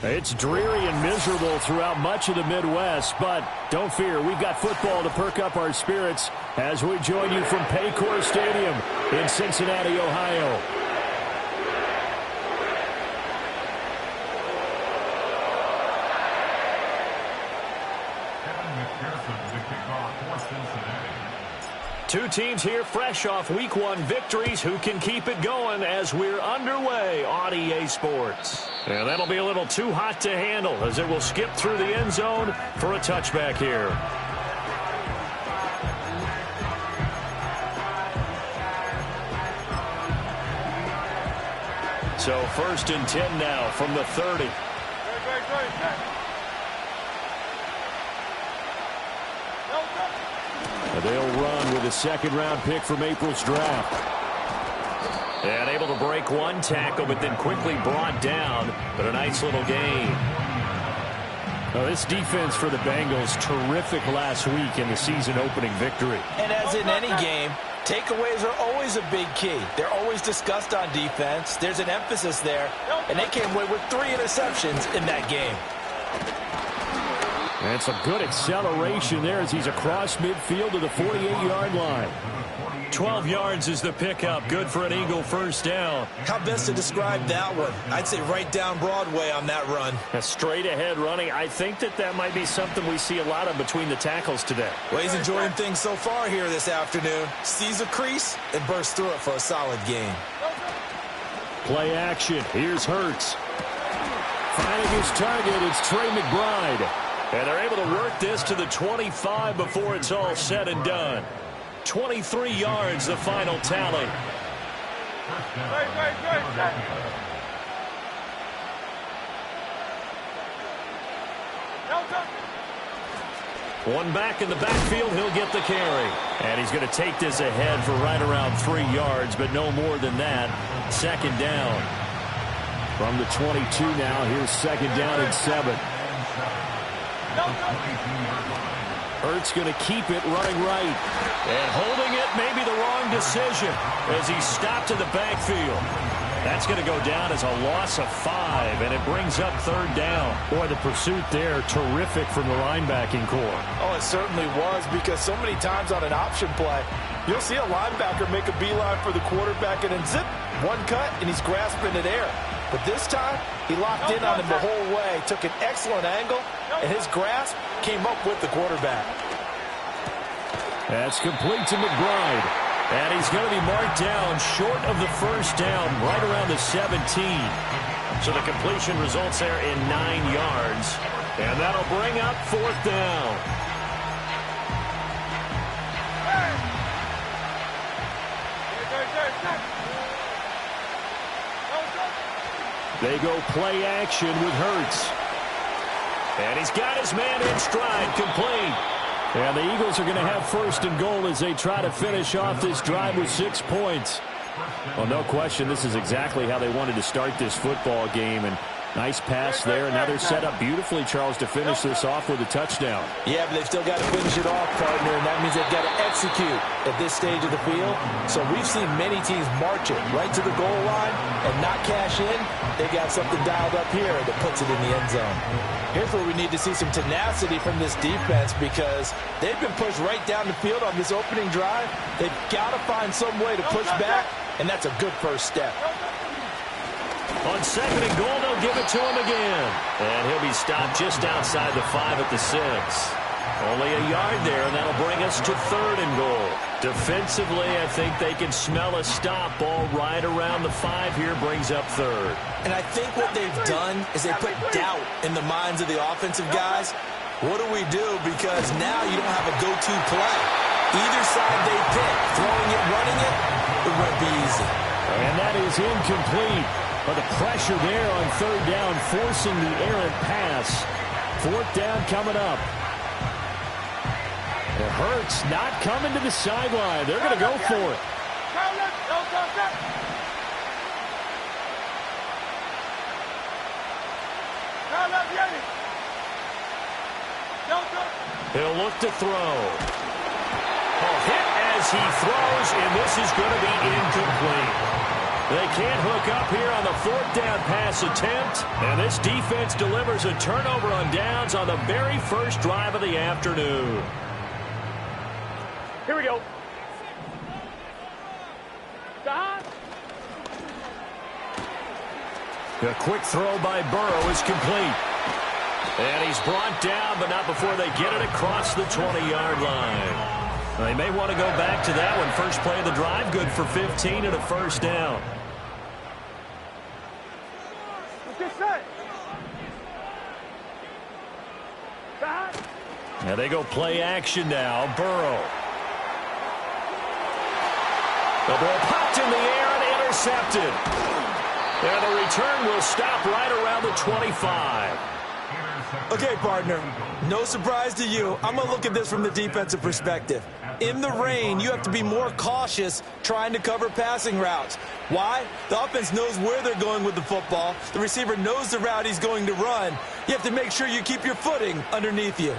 It's dreary and miserable throughout much of the Midwest, but don't fear, we've got football to perk up our spirits as we join you from Paycor Stadium in Cincinnati, Ohio. Two teams here fresh off Week 1 victories. Who can keep it going as we're underway on EA Sports? And that'll be a little too hot to handle as it will skip through the end zone for a touchback here. So 1st and 10 now from the 30. They'll run with a second-round pick from April's draft. And able to break one tackle, but then quickly brought down. But a nice little gain. Oh, this defense for the Bengals, terrific last week in the season-opening victory. And as in any game, takeaways are always a big key. They're always discussed on defense. There's an emphasis there. And they came away with 3 interceptions in that game. And some good acceleration there as he's across midfield to the 48-yard line. 12 yards is the pickup. Good for an Eagle first down. How best to describe that one? I'd say right down Broadway on that run. A straight ahead running. I think that might be something we see a lot of between the tackles today. Well, he's enjoying things so far here this afternoon. Sees a crease and bursts through it for a solid gain. Play action. Here's Hurts. Finding his target, it's Trey McBride. And they're able to work this to the 25 before it's all said and done. 23 yards, the final tally. One back in the backfield, he'll get the carry. And he's going to take this ahead for right around 3 yards, but no more than that. Second down. From the 22 now, here's second down and 7. Hurts going to keep it running right. And holding it may be the wrong decision as he stopped in the backfield. That's going to go down as a loss of 5, and it brings up third down. Boy, the pursuit there, terrific from the linebacking core. Oh, it certainly was, because so many times on an option play, you'll see a linebacker make a beeline for the quarterback and then zip, one cut, and he's grasping it air. But this time, he locked in on him the whole way, took an excellent angle, and his grasp came up with the quarterback. That's complete to McBride. And he's going to be marked down short of the first down, right around the 17. So the completion results there in 9 yards. And that'll bring up fourth down. They go play action with Hurts. And he's got his man in stride, complete. And the Eagles are going to have first and goal as they try to finish off this drive with 6 points. Well, no question, this is exactly how they wanted to start this football game. And nice pass there. And now they're set up beautifully, Charles, to finish this off with a touchdown. Yeah, but they've still got to finish it off, partner, and that means they've got to execute at this stage of the field. So we've seen many teams march it right to the goal line and not cash in. They got something dialed up here that puts it in the end zone. Here's where we need to see some tenacity from this defense, because they've been pushed right down the field on this opening drive. They've got to find some way to push back, and that's a good first step. On second and goal, they'll give it to him again. And he'll be stopped just outside the 5 at the 6. Only a yard there, and that'll bring us to third and goal. Defensively, I think they can smell a stop. Ball right around the 5 here, brings up third. And I think what they've done is they put doubt in the minds of the offensive guys. What do we do? Because now you don't have a go-to play. Either side they pick, throwing it, running it, it won't be easy. And that is incomplete. But the pressure there on third down, forcing the errant pass. Fourth down coming up. It hurts not coming to the sideline. They're going to go for it. He'll look to throw. Hit as he throws, and this is going to be incomplete. They can't hook up here on the fourth down pass attempt, and this defense delivers a turnover on downs on the very first drive of the afternoon. Here we go. A quick throw by Burrow is complete. And he's brought down, but not before they get it across the 20-yard line. They may want to go back to that one. First play of the drive, good for 15 and a first down. And they go play action now. Burrow. The ball popped in the air and intercepted. And the return will stop right around the 25. Okay, partner, no surprise to you. I'm going to look at this from the defensive perspective. In the rain, you have to be more cautious trying to cover passing routes. Why? The offense knows where they're going with the football. The receiver knows the route he's going to run. You have to make sure you keep your footing underneath you.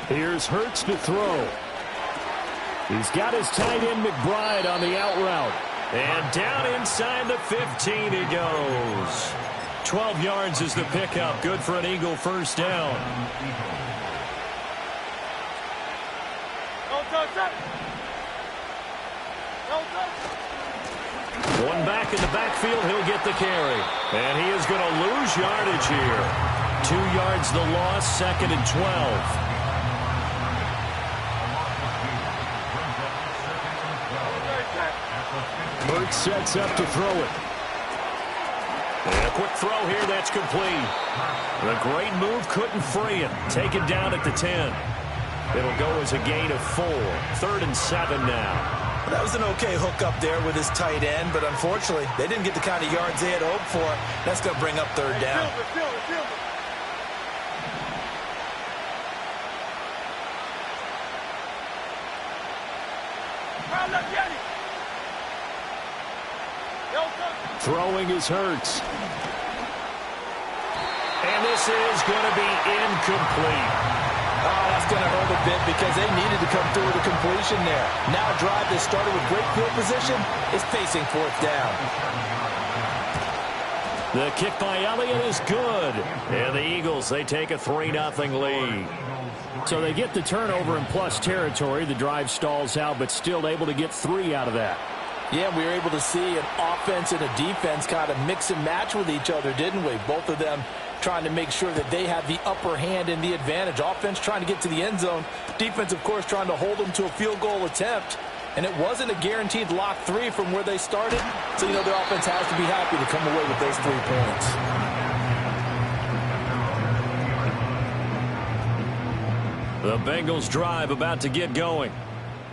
Here's Hurts to throw. He's got his tight end McBride on the out route. And down inside the 15 he goes. 12 yards is the pickup. Good for an Eagle first down. One back in the backfield, he'll get the carry. And he is going to lose yardage here. 2 yards the loss, second and 12. Hurts sets up to throw it. And a quick throw here, that's complete. The great move couldn't free him. Taken down at the 10. It'll go as a gain of 4. 3rd and 7 now. That was an okay hook up there with his tight end, but unfortunately, they didn't get the kind of yards they had hoped for. That's going to bring up 3rd down. Throwing is Hurts. And this is going to be incomplete. Oh, that's going to hurt a bit because they needed to come through with a completion there. Now a drive that started with great field position is facing 4th down. The kick by Elliott is good. And the Eagles, they take a 3-0 lead. So they get the turnover in plus territory. The drive stalls out, but still able to get 3 out of that. Yeah, we were able to see an offense and a defense kind of mix and match with each other, didn't we? Both of them trying to make sure that they have the upper hand and the advantage. Offense trying to get to the end zone. Defense, of course, trying to hold them to a field goal attempt. And it wasn't a guaranteed lock 3 from where they started. So, you know, their offense has to be happy to come away with those 3 points. The Bengals drive about to get going.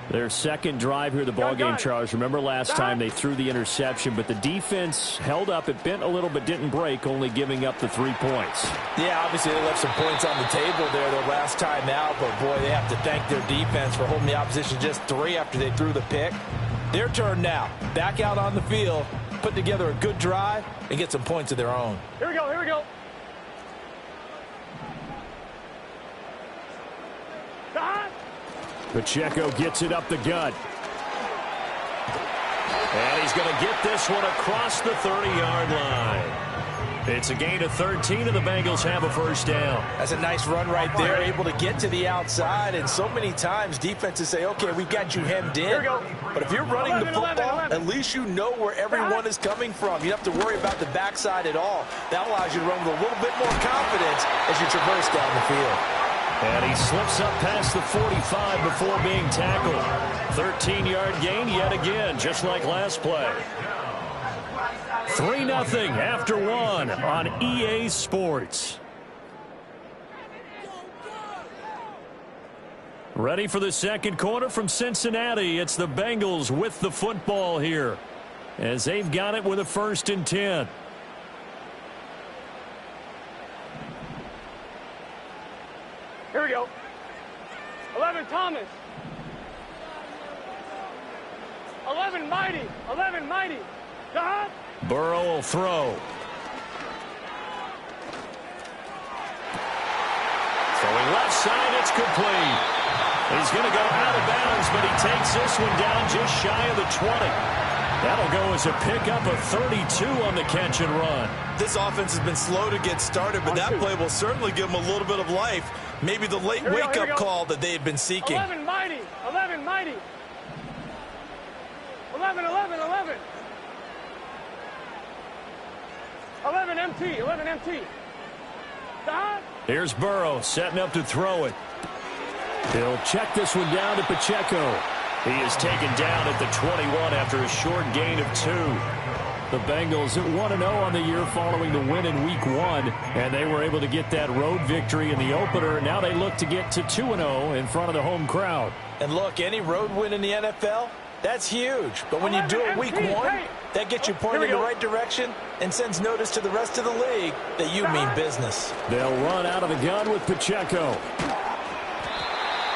Their second drive here, the ballgame, Charles. Remember last time they threw the interception, but the defense held up. It bent a little but didn't break, only giving up the 3 points. Yeah, obviously they left some points on the table there the last time out, but boy, they have to thank their defense for holding the opposition just 3 after they threw the pick. Their turn now. Back out on the field, put together a good drive, and get some points of their own. Here we go, here we go. Pacheco gets it up the gut. And he's going to get this one across the 30-yard line. It's a gain of 13, and the Bengals have a first down. That's a nice run right there, able to get to the outside. And so many times defenses say, okay, we got you hemmed in. But if you're running the football, at least you know where everyone is coming from. You don't have to worry about the backside at all. That allows you to run with a little bit more confidence as you traverse down the field. And he slips up past the 45 before being tackled. 13-yard gain yet again, just like last play. 3-0 after 1 on EA Sports. Ready for the second quarter from Cincinnati. It's the Bengals with the football here, as they've got it with a 1st and 10. Thomas. 11 Mighty. 11 Mighty. God. Burrow will throw. Throwing left side, it's complete. He's going to go out of bounds, but he takes this one down just shy of the 20. That'll go as a pickup of 32 on the catch and run. This offense has been slow to get started, but that play will certainly give them a little bit of life. Maybe the late wake-up call that they had been seeking. 11 Mighty. 11 Mighty. 11, 11, 11. 11 MT. 11 MT. God. Here's Burrow setting up to throw it. He'll check this one down to Pacheco. He is taken down at the 21 after a short gain of 2. The Bengals at 1-0 on the year following the win in Week 1, and they were able to get that road victory in the opener. Now they look to get to 2-0 in front of the home crowd. And look, any road win in the NFL, that's huge. But when you do it Week 1, that gets you pointed in the right direction and sends notice to the rest of the league that you mean business. They'll run out of the gun with Pacheco.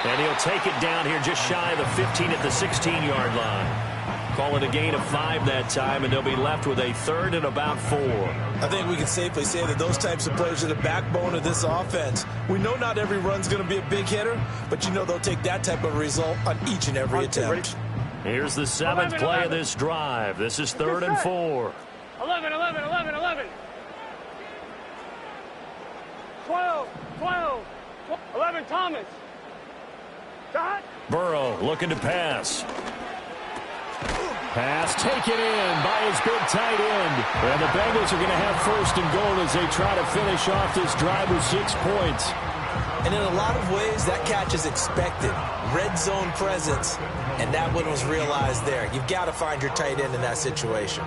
And he'll take it down here just shy of the 15 at the 16-yard line. Call it a gain of 5 that time, and they'll be left with a 3rd and about 4. I think we can safely say that those types of players are the backbone of this offense. We know not every run's going to be a big hitter, but you know they'll take that type of result on each and every attempt. Here's the 7th play of this drive. This is 3rd and 4. 11, 11, 11, 11. 12, 12. 11 Thomas. God. Burrow looking to pass. Pass taken in by his big tight end. And the Bengals are going to have 1st and goal as they try to finish off this drive with 6 points. And in a lot of ways, that catch is expected. Red zone presence, and that one was realized there. You've got to find your tight end in that situation.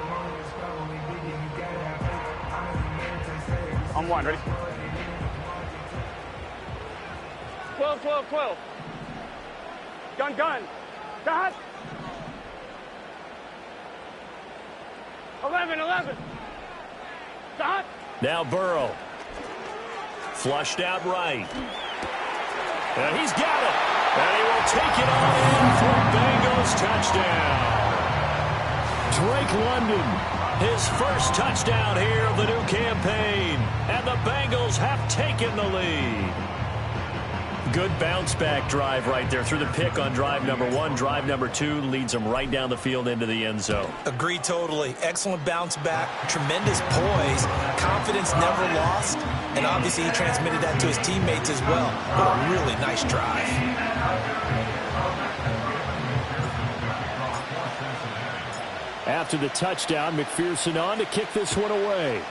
On 1, ready? 12, 12, 12. Gun, gun. God. 11, 11. God. Now Burrow. Flushed out right. And he's got it. And he will take it on in for Bengals touchdown. Drake London, his first touchdown here of the new campaign. And the Bengals have taken the lead. Good bounce-back drive right there through the pick on drive number 1. Drive number 2 leads them right down the field into the end zone. Agree totally. Excellent bounce back, tremendous poise, confidence never lost, and obviously he transmitted that to his teammates as well. What a really nice drive. After the touchdown, McPherson on to kick this one away.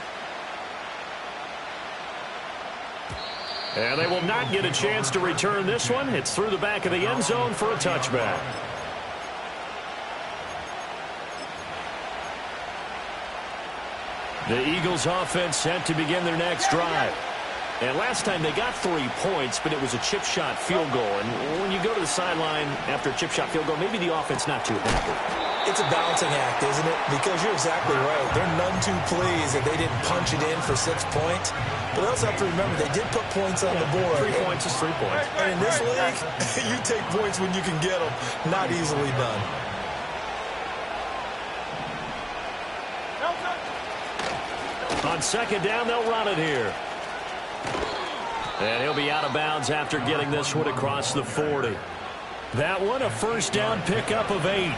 And they will not get a chance to return this one. It's through the back of the end zone for a touchback. The Eagles offense set to begin their next drive. And last time they got 3 points, but it was a chip shot field goal. And when you go to the sideline after a chip shot field goal, maybe the offense not too happy. It's a balancing act, isn't it? Because you're exactly right. They're none too pleased that they didn't punch it in for 6 points. But they also have to remember they did put points on the board. 3 points is 3 points. And in this league, you take points when you can get them. Not easily done. On 2nd down, they'll run it here. And he'll be out of bounds after getting this one across the 40. That one, a 1st down pickup of 8.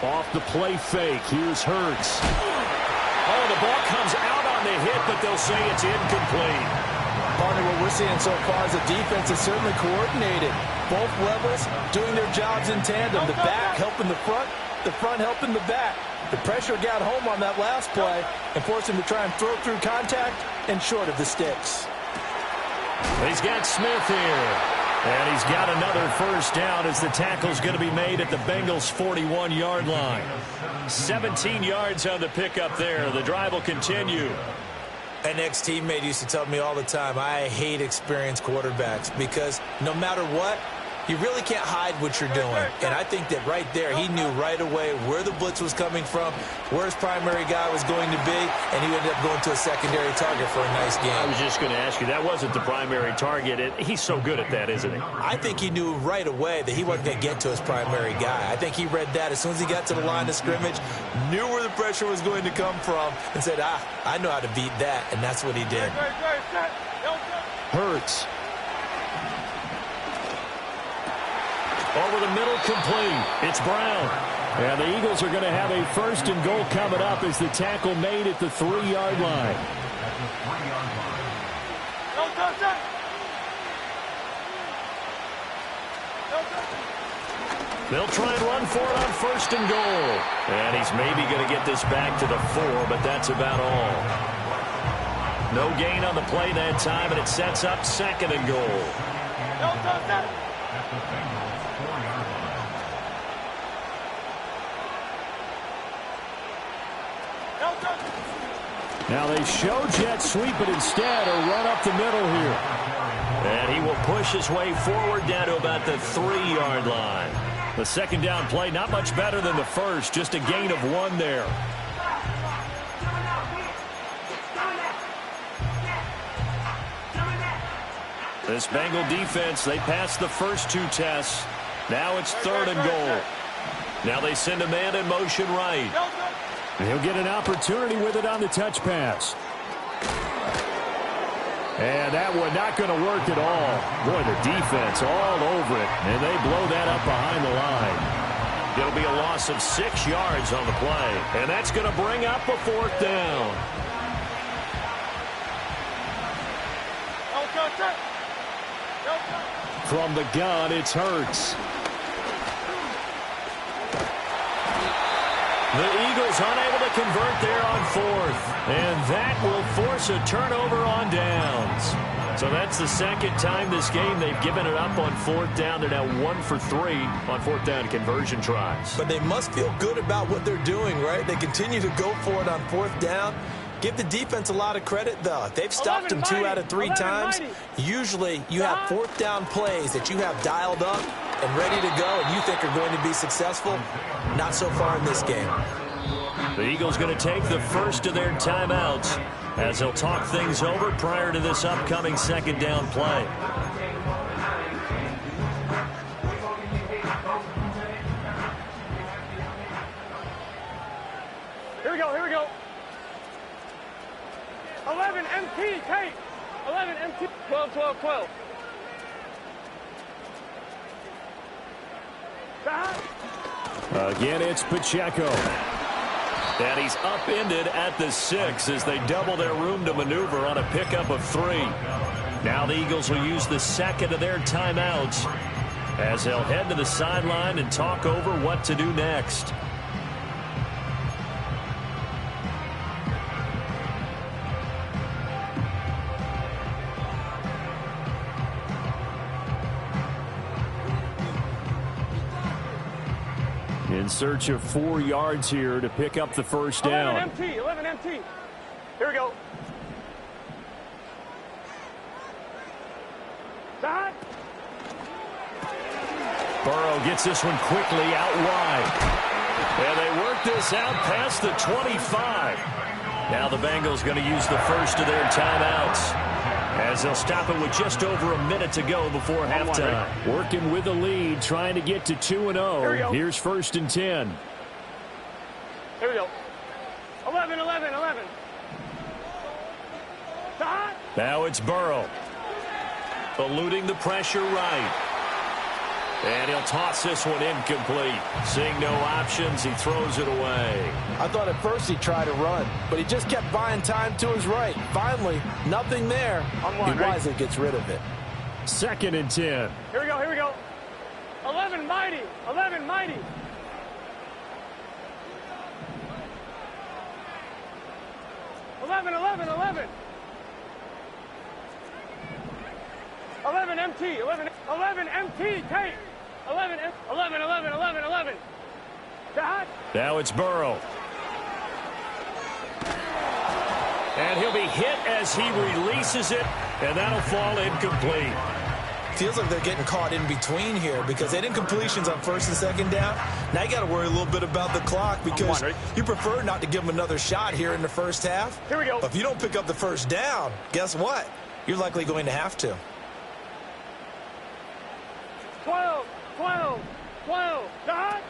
Off the play fake, here's Hurts. Oh, the ball comes out on the hit, but they'll say it's incomplete. Partner, what we're seeing so far is the defense is certainly coordinated. Both levels doing their jobs in tandem. The back helping the front helping the back. The pressure got home on that last play and forced him to try and throw through contact and short of the sticks. He's got Smith here. And he's got another 1st down as the tackle's going to be made at the Bengals' 41-yard line. 17 yards on the pickup there. The drive will continue. An ex-teammate used to tell me all the time, I hate experienced quarterbacks because no matter what, You really can't hide what you're doing. And I think that right there, he knew right away where the blitz was coming from, where his primary guy was going to be, and he ended up going to a secondary target for a nice game. I was just going to ask you, that wasn't the primary target. He's so good at that, isn't he? I think he knew right away that he wasn't going to get to his primary guy. I think he read that as soon as he got to the line of scrimmage, knew where the pressure was going to come from, and said, I know how to beat that, and that's what he did. Hurts. Over the middle, complete. It's Brown. And the Eagles are going to have a first and goal coming up as the tackle made at the 3-yard line. They'll try and run for it on first and goal. And he's maybe going to get this back to the 4, but that's about all. No gain on the play that time, and it sets up second and goal. Now they show jet sweep, but instead a run up the middle here. And he will push his way forward down to about the 3-yard line. The second down play not much better than the first, just a gain of 1 there. This Bengal defense, they passed the first 2 tests. Now it's 3rd and goal. Now they send a man in motion right. And he'll get an opportunity with it on the touch pass. And that one not going to work at all. Boy, the defense all over it, and they blow that up behind the line. It'll be a loss of 6 yards on the play, and that's going to bring up a 4th down. From the gun, it's Hurts. The Eagles unable to convert there on 4th. And that will force a turnover on downs. So that's the second time this game they've given it up on 4th down. They're now 1 for 3 on 4th down conversion tries. But they must feel good about what they're doing, right? They continue to go for it on 4th down. Give the defense a lot of credit, though. They've stopped them 2 out of 3 times. Usually you have 4th down plays that you have dialed up and ready to go and you think are going to be successful. Not so far in this game. The Eagles going to take the first of their timeouts as they'll talk things over prior to this upcoming second down play. Here we go, here we go. 11 MT, Kate. 11 MT. 12, 12, 12. Again, it's Pacheco. And he's upended at the 6 as they double their room to maneuver on a pickup of 3. Now the Eagles will use the second of their timeouts as they'll head to the sideline and talk over what to do next. In search of 4 yards here to pick up the first down. 11 MT, 11 MT. Here we go. Dot. Burrow gets this one quickly out wide. And they work this out past the 25. Now the Bengals going to use the first of their timeouts as they'll stop it with just over a minute to go before halftime. Working with the lead, trying to get to 2-0. Here's 1st and 10. Here we go. 11, 11, 11. Dot. Now it's Burrow. Eluding the pressure right. And he'll toss this one incomplete. Seeing no options, he throws it away. I thought at first he tried to run, but he just kept buying time to his right. Finally, nothing there. He wisely gets rid of it. 2nd and 10. Here we go, here we go. 11 mighty, 11 mighty. Eleven, 11, 11. 11 MT, 11, 11 MT, Kate. 11, 11, 11, 11, 11. Dot. Now it's Burrow. And he'll be hit as he releases it, and that'll fall incomplete. feels like they're getting caught in between here because they didn't completions on first and second down. Now you got to worry a little bit about the clock because you prefer not to give them another shot here in the first half. Here we go. But if you don't pick up the first down, guess what? You're likely going to have to. 12, 12, 12. Dot.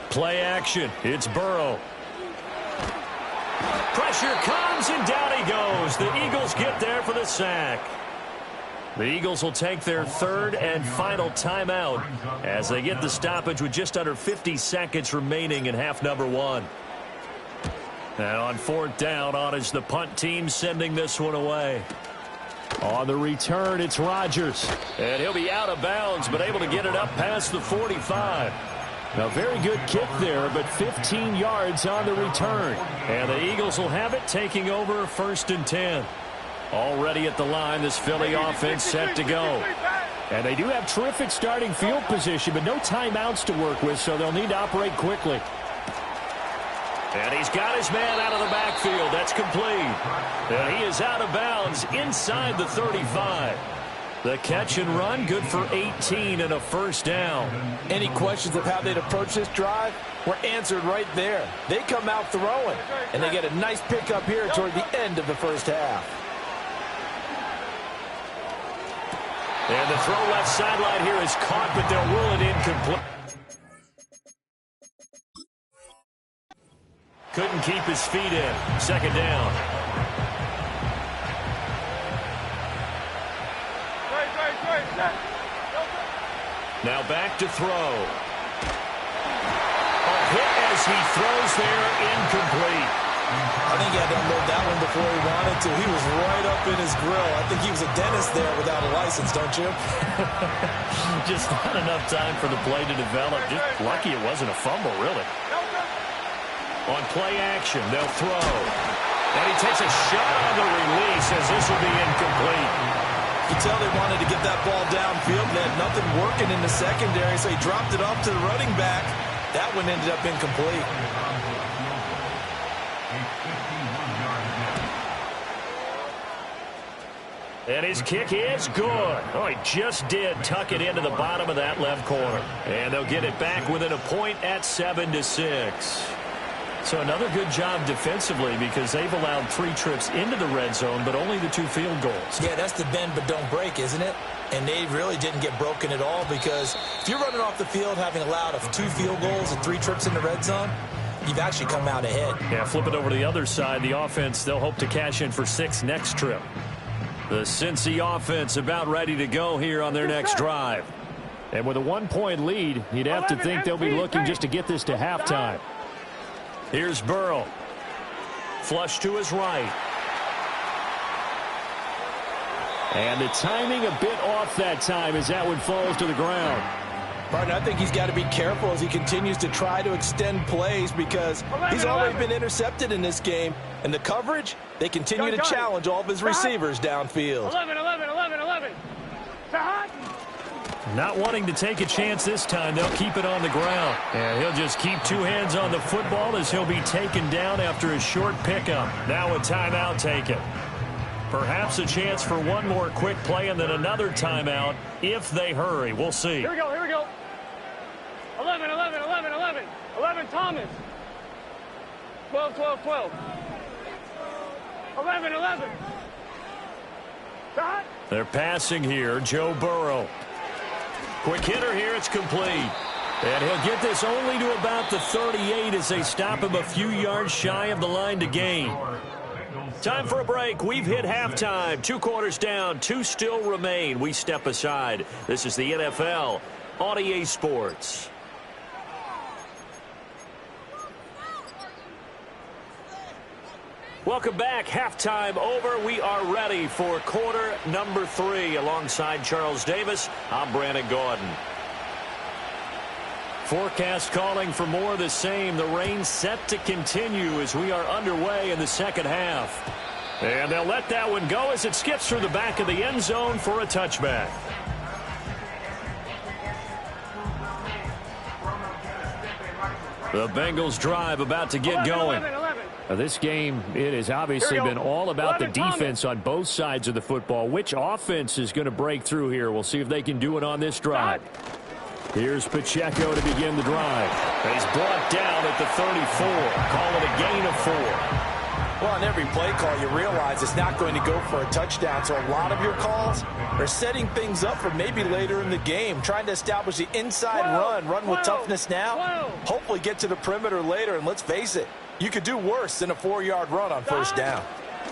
Play action. It's Burrow. Pressure comes, and down he goes. The Eagles get there for the sack. The Eagles will take their third and final timeout as they get the stoppage with just under 50 seconds remaining in half number 1. And on fourth down, on is the punt team sending this one away. On the return, it's Rodgers. And he'll be out of bounds, but able to get it up past the 45. A very good kick there, but 15 yards on the return. And the Eagles will have it, taking over first and 10. Already at the line, this Philly offense set to go. And they do have terrific starting field position, but no timeouts to work with, so they'll need to operate quickly. And he's got his man out of the backfield. That's complete. And he is out of bounds inside the 35. The catch and run, good for 18 and a first down. Any questions of how they'd approach this drive were answered right there. They come out throwing, and they get a nice pickup here toward the end of the first half. And the throw left sideline here is caught, but they'll rule it incomplete. Couldn't keep his feet in. Second down. Now back to throw. A hit as he throws there, incomplete. I think he had to unload that one before he wanted to. He was right up in his grill. I think he was a dentist there without a license, don't you? Just not enough time for the play to develop. Just lucky it wasn't a fumble, really. On play action, they'll throw. And he takes a shot on the release as this will be incomplete. You can tell they wanted to get that ball downfield. They had nothing working in the secondary, so he dropped it off to the running back. That one ended up incomplete. And his kick is good. Oh, he just did tuck it into the bottom of that left corner. And they'll get it back within a point at 7-6. So another good job defensively because they've allowed 3 trips into the red zone, but only the 2 field goals. Yeah, that's the bend but don't break, isn't it? And they really didn't get broken at all because if you're running off the field having allowed 2 field goals and 3 trips in the red zone, you've actually come out ahead. Yeah, flip it over to the other side. The offense, they'll hope to cash in for 6 next trip. The Cincy offense about ready to go here on their next drive. And with a 1-point lead, you'd have to think they'll be looking just to get this to halftime. Here's Burrow. Flush to his right. And the timing a bit off that time as that one falls to the ground. Partner, I think he's got to be careful as he continues to try to extend plays because he's already been intercepted in this game. And the coverage, they continue to challenge all of his receivers downfield. 11, 11, 11, 11. Not wanting to take a chance this time, they'll keep it on the ground. And he'll just keep 2 hands on the football as he'll be taken down after a short pickup. Now a timeout taken. Perhaps a chance for one more quick play and then another timeout if they hurry. We'll see. Here we go, here we go. 11, 11, 11, 11. 11, Thomas. 12, 12, 12. 11, 11. Dot. They're passing here, Joe Burrow. Quick hitter here, it's complete. And he'll get this only to about the 38 as they stop him a few yards shy of the line to gain. Time for a break. We've hit halftime. 2 quarters down, 2 still remain. We step aside. This is the NFL on EA Sports. Welcome back. Halftime over. We are ready for quarter number 3. Alongside Charles Davis, I'm Brandon Gordon. Forecast calling for more of the same. The rain set to continue as we are underway in the second half. And they'll let that one go as it skips through the back of the end zone for a touchback. The Bengals drive about to get going. 11, 11, 11. This game, it has obviously been all about the defense on both sides of the football. Which offense is going to break through here? We'll see if they can do it on this drive. Here's Pacheco to begin the drive. He's brought down at the 34. Call it a gain of 4. Well, on every play call, you realize it's not going to go for a touchdown. So a lot of your calls are setting things up for maybe later in the game, trying to establish the inside run with toughness now, hopefully get to the perimeter later. And let's face it, you could do worse than a 4-yard run on first down.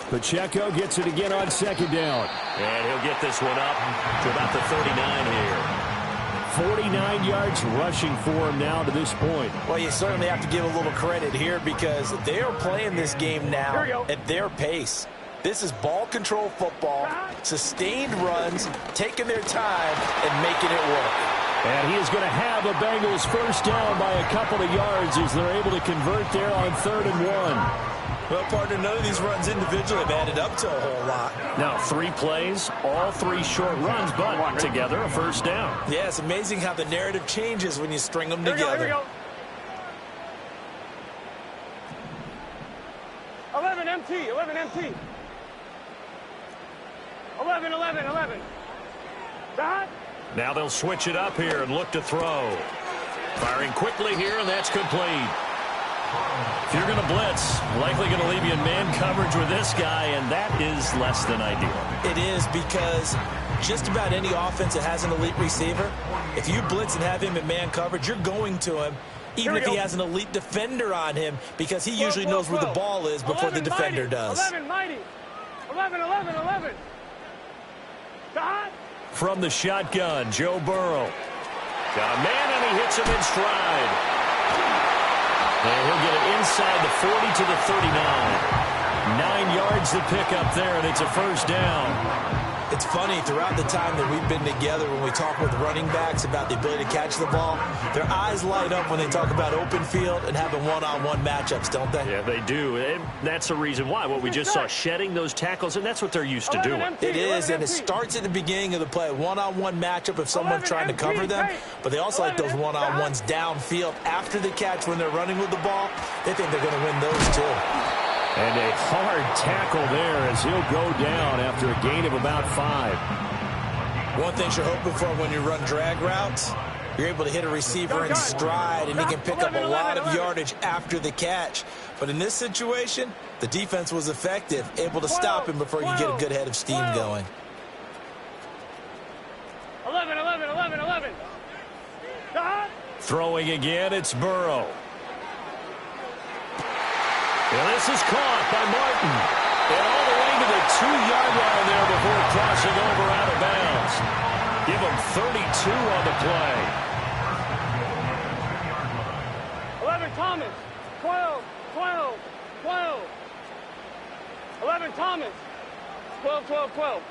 Pacheco gets it again on second down. And he'll get this one up to about the 39 here. 49 yards rushing for him now to this point. Well, you certainly have to give a little credit here because they are playing this game now at their pace. This is ball control football, sustained runs, taking their time and making it work. And he is going to have a Bengals first down by a couple of yards as they're able to convert there on 3rd and 1. Well, partner, none of these runs individually have added up to a whole lot. Now, 3 plays, all 3 short runs, but together a first down. Yeah, it's amazing how the narrative changes when you string them together. Here we go. 11 MT, 11 MT. 11, 11, 11. Dot. Now they'll switch it up here and look to throw. Firing quickly here, and that's complete. If you're going to blitz, likely going to leave you in man coverage with this guy, and that is less than ideal. It is because just about any offense that has an elite receiver, if you blitz and have him in man coverage, you're going to him, even if he has an elite defender on him, because he usually knows where the ball is before the defender does. 11 mighty. 11, 11, 11. Dot. From the shotgun, Joe Burrow. Got a man, and he hits him in stride. And he'll get it inside the 40 to the 39. 9 yards to pick up there, and it's a first down. It's funny, throughout the time that we've been together, when we talk with running backs about the ability to catch the ball, their eyes light up when they talk about open field and having one-on-one matchups, don't they? Yeah, they do. And that's the reason why. What we just saw, shedding those tackles, and that's what they're used to doing. It is, and it starts at the beginning of the play. One-on-one matchup if someone's trying to cover them, but they also like those one-on-ones downfield after the catch when they're running with the ball. They think they're going to win those too. And a hard tackle there as he'll go down after a gain of about 5. One thing you're hoping for when you run drag routes, you're able to hit a receiver in stride, and he can pick up a lot of yardage after the catch. But in this situation, the defense was effective, able to stop him before you get a good head of steam going. 11, 11, 11, 11. Throwing again, it's Burrow. And this is caught by Martin. And all the way to the 2-yard line there before crossing over out of bounds. Give him 32 on the play. 11 Thomas. 12, 12, 12. 11 Thomas. 12, 12, 12.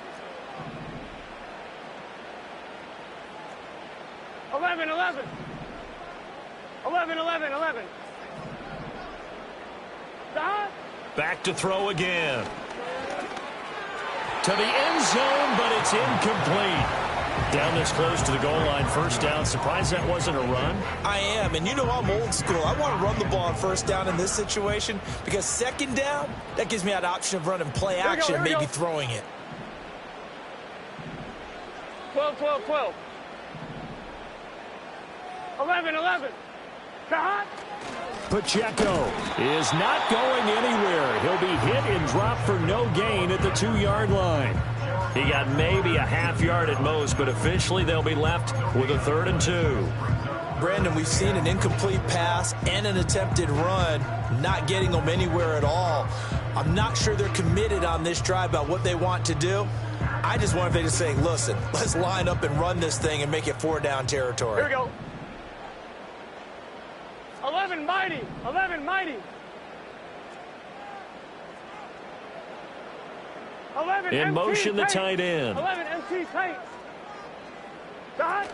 11, 11. 11, 11, 11. Back to throw again. To the end zone, but it's incomplete. Down this close to the goal line, first down. Surprised that wasn't a run? I am, and you know I'm old school. I want to run the ball on first down in this situation because second down, that gives me that option of running play action, maybe throwing it. 12, 12, 12. 11, 11. Pacheco is not going anywhere. He'll be hit and dropped for no gain at the 2-yard line. He got maybe a half yard at most, but officially they'll be left with a 3rd and 2. Brandon, we've seen an incomplete pass and an attempted run, not getting them anywhere at all. I'm not sure they're committed on this drive about what they want to do. I just wonder if they just say, listen, let's line up and run this thing and make it 4-down territory. Here we go. 11 mighty. 11 mighty. 11 in MT motion, the tight end. 11 MT tight. Dot.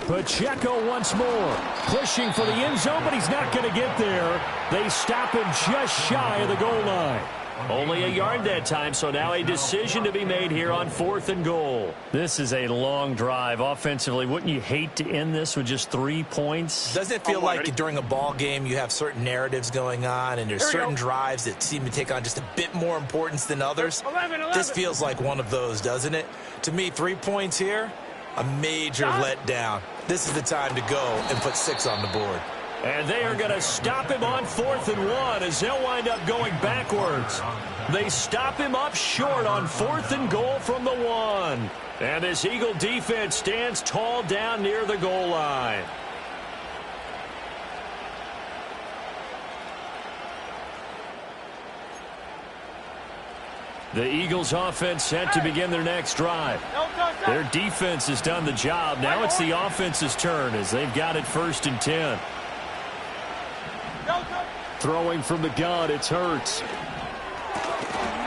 Pacheco once more, pushing for the end zone, but he's not going to get there. They stop him just shy of the goal line. Only a yard that time, so now a decision to be made here on 4th and goal. This is a long drive offensively. Wouldn't you hate to end this with just 3 points? Doesn't it feel like during a ball game you have certain narratives going on and there's certain drives that seem to take on just a bit more importance than others? 11. This feels like one of those, doesn't it? To me, 3 points here, a major letdown. This is the time to go and put 6 on the board. And they are going to stop him on 4th and 1 as they'll wind up going backwards. They stop him up short on 4th and goal from the 1. And this Eagle defense stands tall down near the goal line. The Eagles offense set to begin their next drive. Their defense has done the job. Now it's the offense's turn as they've got it 1st and 10. Throwing from the gun, it's Hurts.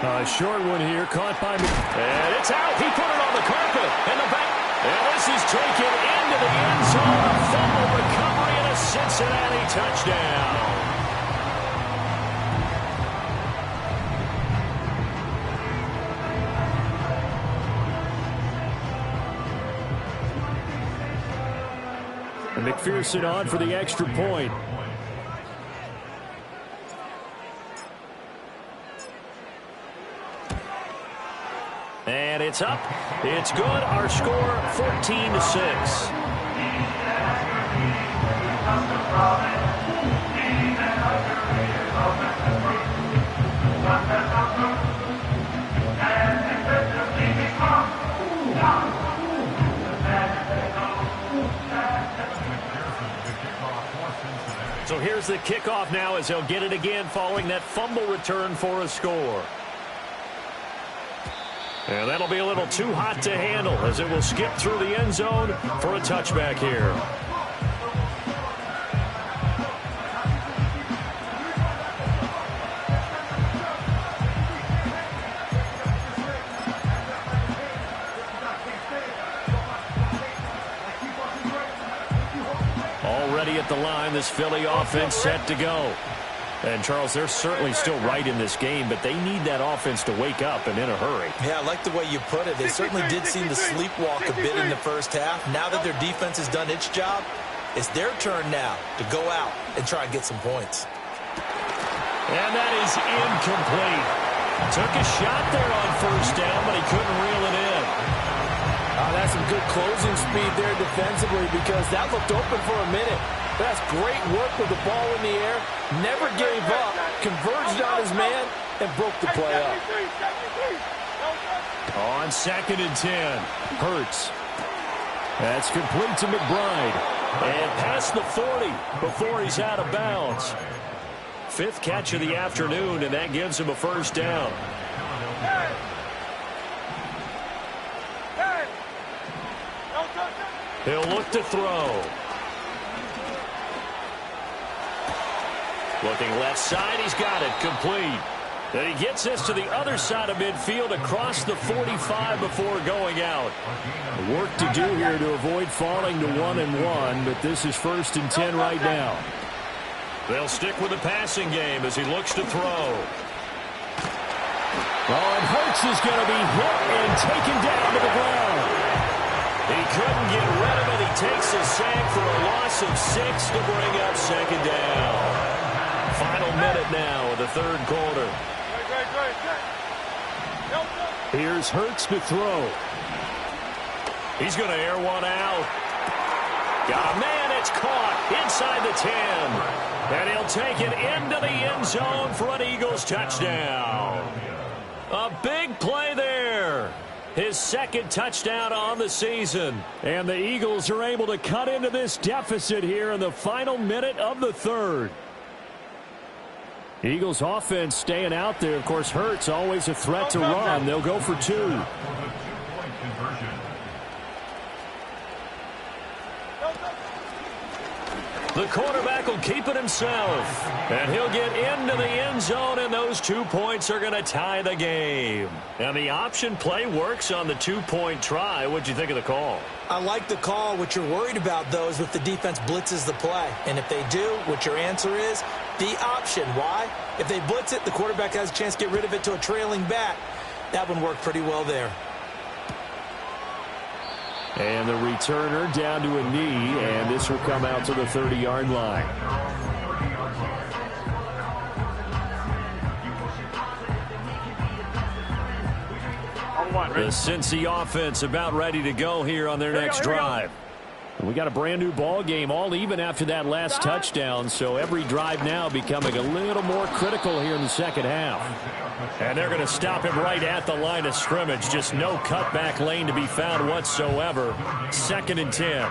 A short one here, caught by me. And it's out. He put it on the carpet. And the back. And this is taken into the end zone. A fumble recovery and a Cincinnati touchdown. And McPherson on for the extra point. And it's up. It's good. Our score 14-6. So here's the kickoff now as they'll get it again following that fumble return for a score. And that'll be a little too hot to handle as it will skip through the end zone for a touchback here. Already at the line, this Philly offense set to go. And, Charles, they're certainly still right in this game, but they need that offense to wake up and in a hurry. Yeah, I like the way you put it. They certainly did seem to sleepwalk a bit in the first half. Now that their defense has done its job, it's their turn now to go out and try and get some points. And that is incomplete. Took a shot there on 1st down, but he couldn't reel it in. That's some good closing speed there defensively because that looked open for a minute. That's great work with the ball in the air. Never gave up, converged on his man, and broke the play up. On 2nd and 10, Hurts. That's complete to McBride. And past the 40 before he's out of bounds. 5th catch of the afternoon, and that gives him a 1st down. He'll look to throw. Looking left side, he's got it, complete. And he gets us to the other side of midfield across the 45 before going out. Work to do here to avoid falling to 1-1, but this is 1st and 10 right now. They'll stick with the passing game as he looks to throw. Oh, and Hurts is going to be hit and taken down to the ground. He couldn't get rid of it. He takes a sack for a loss of 6 to bring up 2nd down. Final minute now of the 3rd quarter. Here's Hurts to throw. He's going to air one out. Got a man, it's caught inside the 10. And he'll take it into the end zone for an Eagles touchdown. A big play there. His 2nd touchdown on the season. And the Eagles are able to cut into this deficit here in the final minute of the 3rd. Eagles offense staying out there. Of course, Hurts always a threat to run. They'll go for 2. The quarterback will keep it himself. And he'll get into the end zone, and those 2 points are going to tie the game. And the option play works on the 2-point try. What'd you think of the call? I like the call. What you're worried about, though, is if the defense blitzes the play. And if they do, what your answer is, the option. Why? If they blitz it, the quarterback has a chance to get rid of it to a trailing back. That one worked pretty well there. And the returner down to a knee, and this will come out to the 30-yard line. The Cincy offense about ready to go here on their next drive. We got a brand new ball game, all even after that last touchdown, so every drive now becoming a little more critical here in the second half. And they're going to stop him right at the line of scrimmage. Just no cutback lane to be found whatsoever. 2nd and 10.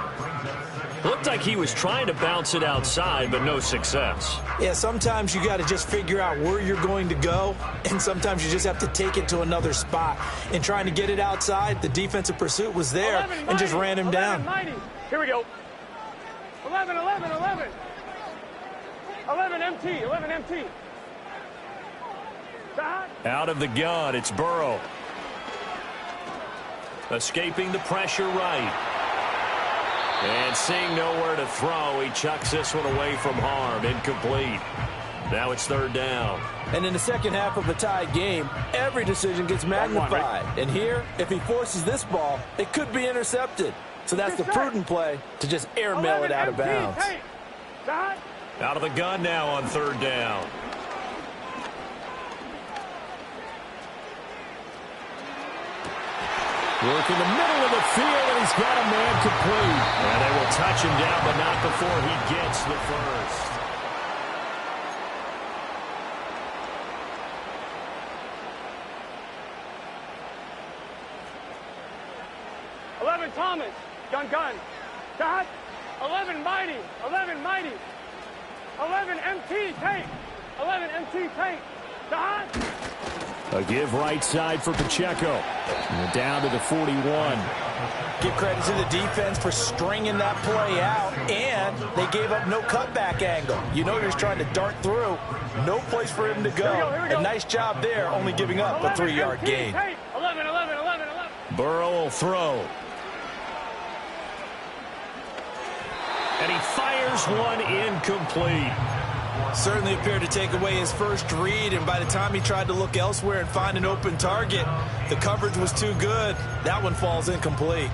Looked like he was trying to bounce it outside, but no success. Yeah, sometimes you got to just figure out where you're going to go, and sometimes you just have to take it to another spot. In trying to get it outside, the defensive pursuit was there and just ran him down. Here we go. 11, 11, 11. 11 MT, 11 MT. Out of the gun, it's Burrow. Escaping the pressure right. And seeing nowhere to throw, he chucks this one away from harm. Incomplete. Now it's 3rd down. And in the second half of a tied game, every decision gets magnified. And here, if he forces this ball, it could be intercepted. So that's the prudent play to just airmail it out of bounds. Out of the gun now on 3rd down. Work in the middle of the field, and he's got a man complete. And they will touch him down, but not before he gets the first. Thomas, gun. Dot. 11 Mighty. 11 Mighty. 11 MT Tank. 11 MT Tank. Dot. A give right side for Pacheco. And down to the 41. Give credit to the defense for stringing that play out, and they gave up no cutback angle. You know he was trying to dart through. No place for him to go. Here we go. A nice job there, only giving up a 3-yard gain. 11. Burrow will throw. And he fires one incomplete. Certainly appeared to take away his first read, and by the time he tried to look elsewhere and find an open target, the coverage was too good. That one falls incomplete.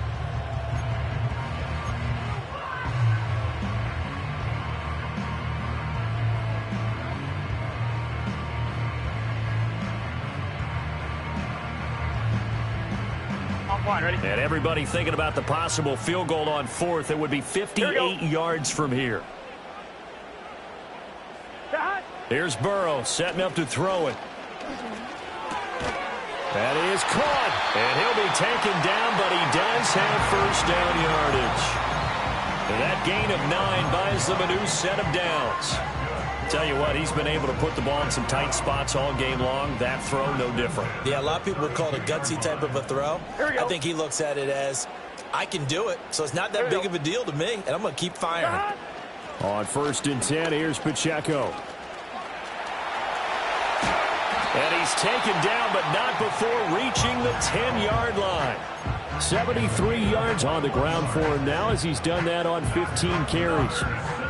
Ready? And everybody thinking about the possible field goal on 4th. It would be 58 yards from here. Here's Burrow setting up to throw it. That is caught. And he'll be taken down, but he does have first down yardage. And that gain of 9 buys them a new set of downs. Tell you what, he's been able to put the ball in some tight spots all game long. That throw, no different. Yeah, a lot of people would call it a gutsy type of a throw. I think he looks at it as, I can do it, so it's not that big of a deal to me, and I'm going to keep firing. On 1st and 10, here's Pacheco. And he's taken down, but not before reaching the 10-yard line. 73 yards on the ground for him now, as he's done that on 15 carries.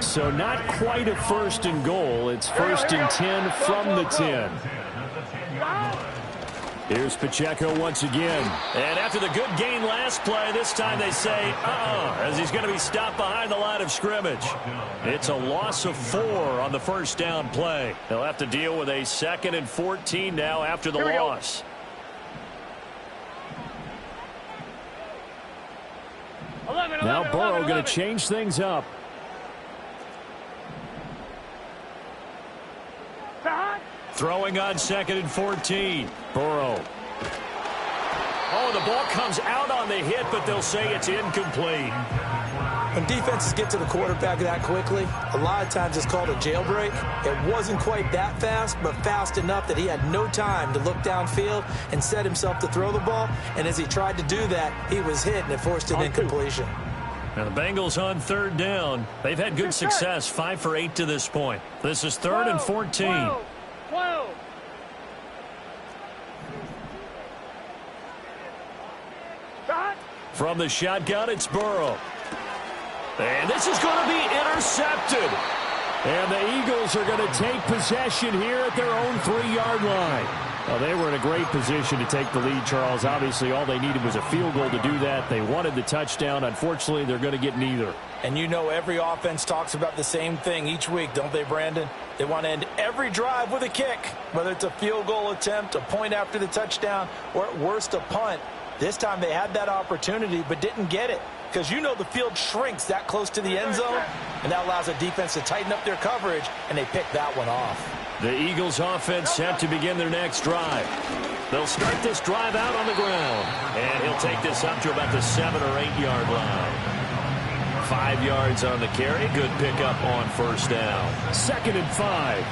So not quite a 1st and goal. It's 1st and 10 from the 10. Here's Pacheco once again. And after the good gain last play, this time they say, as he's going to be stopped behind the line of scrimmage. It's a loss of 4 on the first down play. They'll have to deal with a 2nd and 14 now after the loss. Now Burrow going to change things up. Throwing on 2nd and 14. Burrow. Oh, the ball comes out on the hit, but they'll say it's incomplete. When defenses get to the quarterback that quickly, a lot of times it's called a jailbreak. It wasn't quite that fast, but fast enough that he had no time to look downfield and set himself to throw the ball. And as he tried to do that, he was hit, and it forced an incompletion. Now the Bengals on 3rd down. They've had good success, 5 for 8 to this point. This is 3rd and 14. 12. From the shotgun, it's Burrow. And this is going to be intercepted. And the Eagles are going to take possession here at their own 3-yard line. Well, they were in a great position to take the lead, Charles. Obviously, all they needed was a field goal to do that. They wanted the touchdown. Unfortunately, they're going to get neither. And you know every offense talks about the same thing each week, don't they, Brandon? They want to end every drive with a kick, whether it's a field goal attempt, a point after the touchdown, or at worst a punt. This time they had that opportunity but didn't get it, because you know the field shrinks that close to the end zone, and that allows a defense to tighten up their coverage, and they pick that one off. The Eagles offense set to begin their next drive. They'll start this drive out on the ground, and he'll take this up to about the 7- or 8-yard line. 5 yards on the carry. Good pickup on first down. 2nd and 5.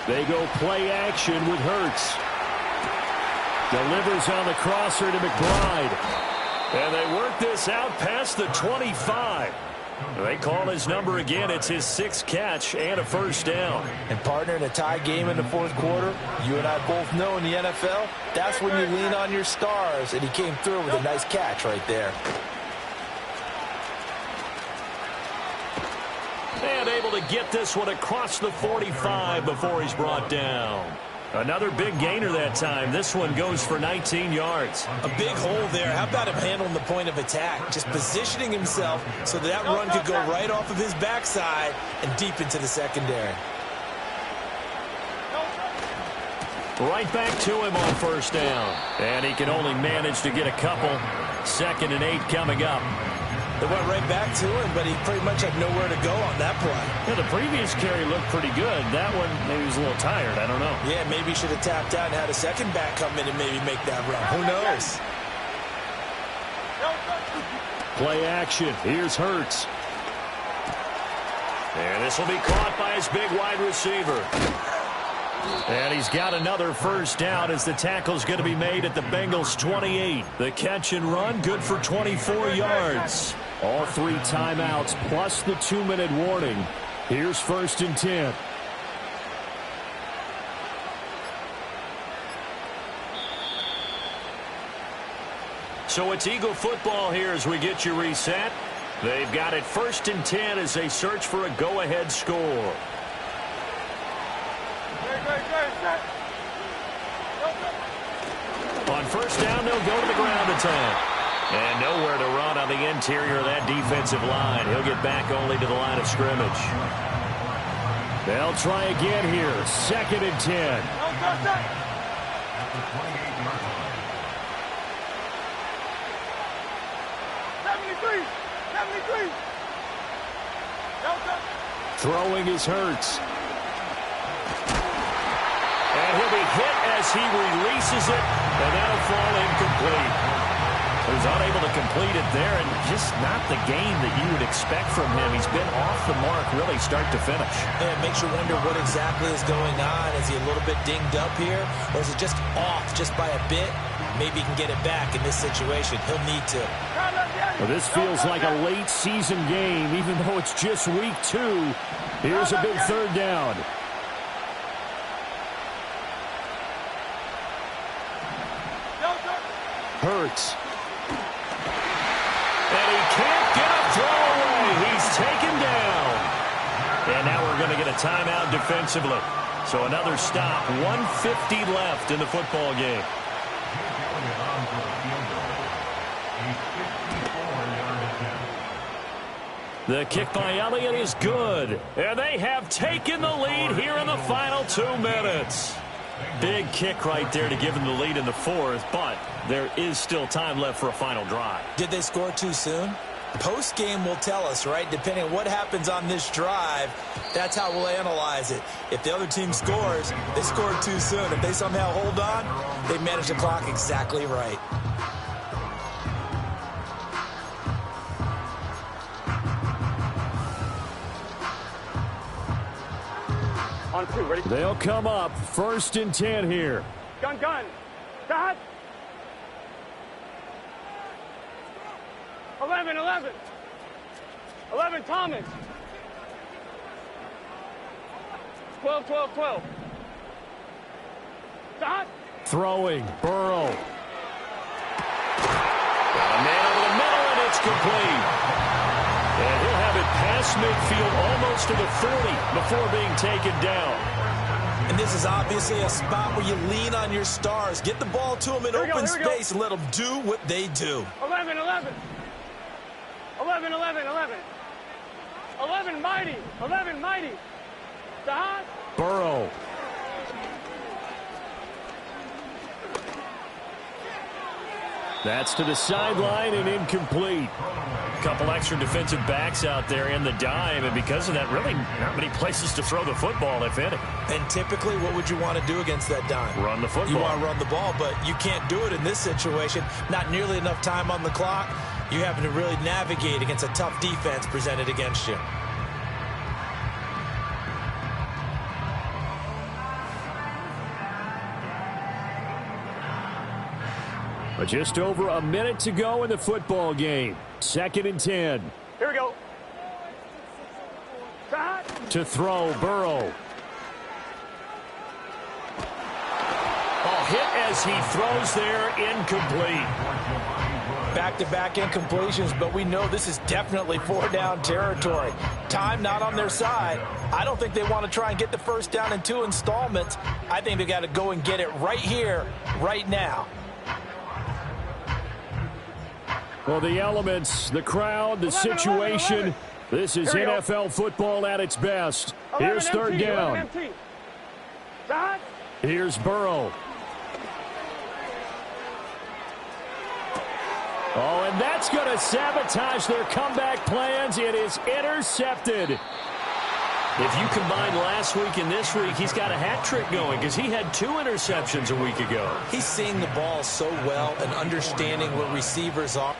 They go play action with Hurts. Delivers on the crosser to McBride. And they work this out past the 25. They call his number again. It's his 6th catch and a first down. And, partner, in a tie game in the 4th quarter, you and I both know in the NFL, that's when you lean on your stars, and he came through with a nice catch right there. And able to get this one across the 45 before he's brought down. Another big gainer that time. This one goes for 19 yards. A big hole there. How about him handling the point of attack? Just positioning himself so that run could go right off of his backside and deep into the secondary. Right back to him on first down. And he can only manage to get a couple. 2nd and 8 coming up. They went right back to him, but he pretty much had nowhere to go on that play. Yeah, the previous carry looked pretty good. That one, maybe he was a little tired. I don't know. Yeah, maybe he should have tapped out and had a second back come in and maybe make that run. Who knows? Play action. Here's Hurts. And this will be caught by his big wide receiver. And he's got another first down as the tackle's going to be made at the Bengals 28. The catch and run, good for 24 yards. All 3 timeouts plus the 2-minute warning. Here's 1st and 10. So it's Eagle football here as we get you reset. They've got it 1st and 10 as they search for a go-ahead score. On first down, they'll go to the ground attack. And nowhere to run on the interior of that defensive line. He'll get back only to the line of scrimmage. They'll try again here. 2nd and 10. 73. Throwing is Hurts. And he'll be hit as he releases it, and that'll fall incomplete. He was unable to complete it there, and just not the game that you would expect from him. He's been off the mark really start to finish. And it makes you wonder what exactly is going on. Is he a little bit dinged up here, or is it just off just by a bit? Maybe he can get it back in this situation. He'll need to. Well, this feels like a late season game, even though it's just week 2. Here's a big 3rd down. Hurts. And he can't get a throw away. He's taken down. And now we're going to get a timeout defensively. So another stop. 1:50 left in the football game. The kick by Elliott is good. And they have taken the lead here in the final 2 minutes. Big kick right there to give them the lead in the 4th, but there is still time left for a final drive. Did they score too soon? Post-game will tell us, right? Depending on what happens on this drive, that's how we'll analyze it. If the other team scores, they scored too soon. If they somehow hold on, they manage the clock exactly right. On 2, ready? They'll come up 1st and 10 here. Gun. Dot. 11. 11, Thomas. 12. Dot. Throwing, Burrow. Got a man over the middle, and it's complete. past midfield, almost to the 40 before being taken down. And this is obviously a spot where you lean on your stars. Get the ball to them in open space and let them do what they do. 11, 11. 11, 11, 11. 11, mighty. 11, mighty. Dot. Burrow. That's to the sideline and incomplete. A couple extra defensive backs out there in the dime, and because of that, really not many places to throw the football, if any. And typically, what would you want to do against that dime? Run the football. You want to run the ball, but you can't do it in this situation. Not nearly enough time on the clock. You having to really navigate against a tough defense presented against you. But just over a minute to go in the football game. 2nd and 10. Here we go. Dot. To throw, Burrow. Oh, hit as he throws there, incomplete. Back-to-back incompletions, but we know this is definitely 4-down territory. Time not on their side. I don't think they want to try and get the first down in 2 installments. I think they got to go and get it right here, right now. Well, the elements, the crowd, the 11, situation. 11. This is NFL football at its best. 11 Here's 3rd down. empty. Dot. Here's Burrow. Oh, and that's going to sabotage their comeback plans. It is intercepted. If you combine last week and this week, he's got a hat trick going because he had 2 interceptions a week ago. He's seeing the ball so well and understanding what receivers are.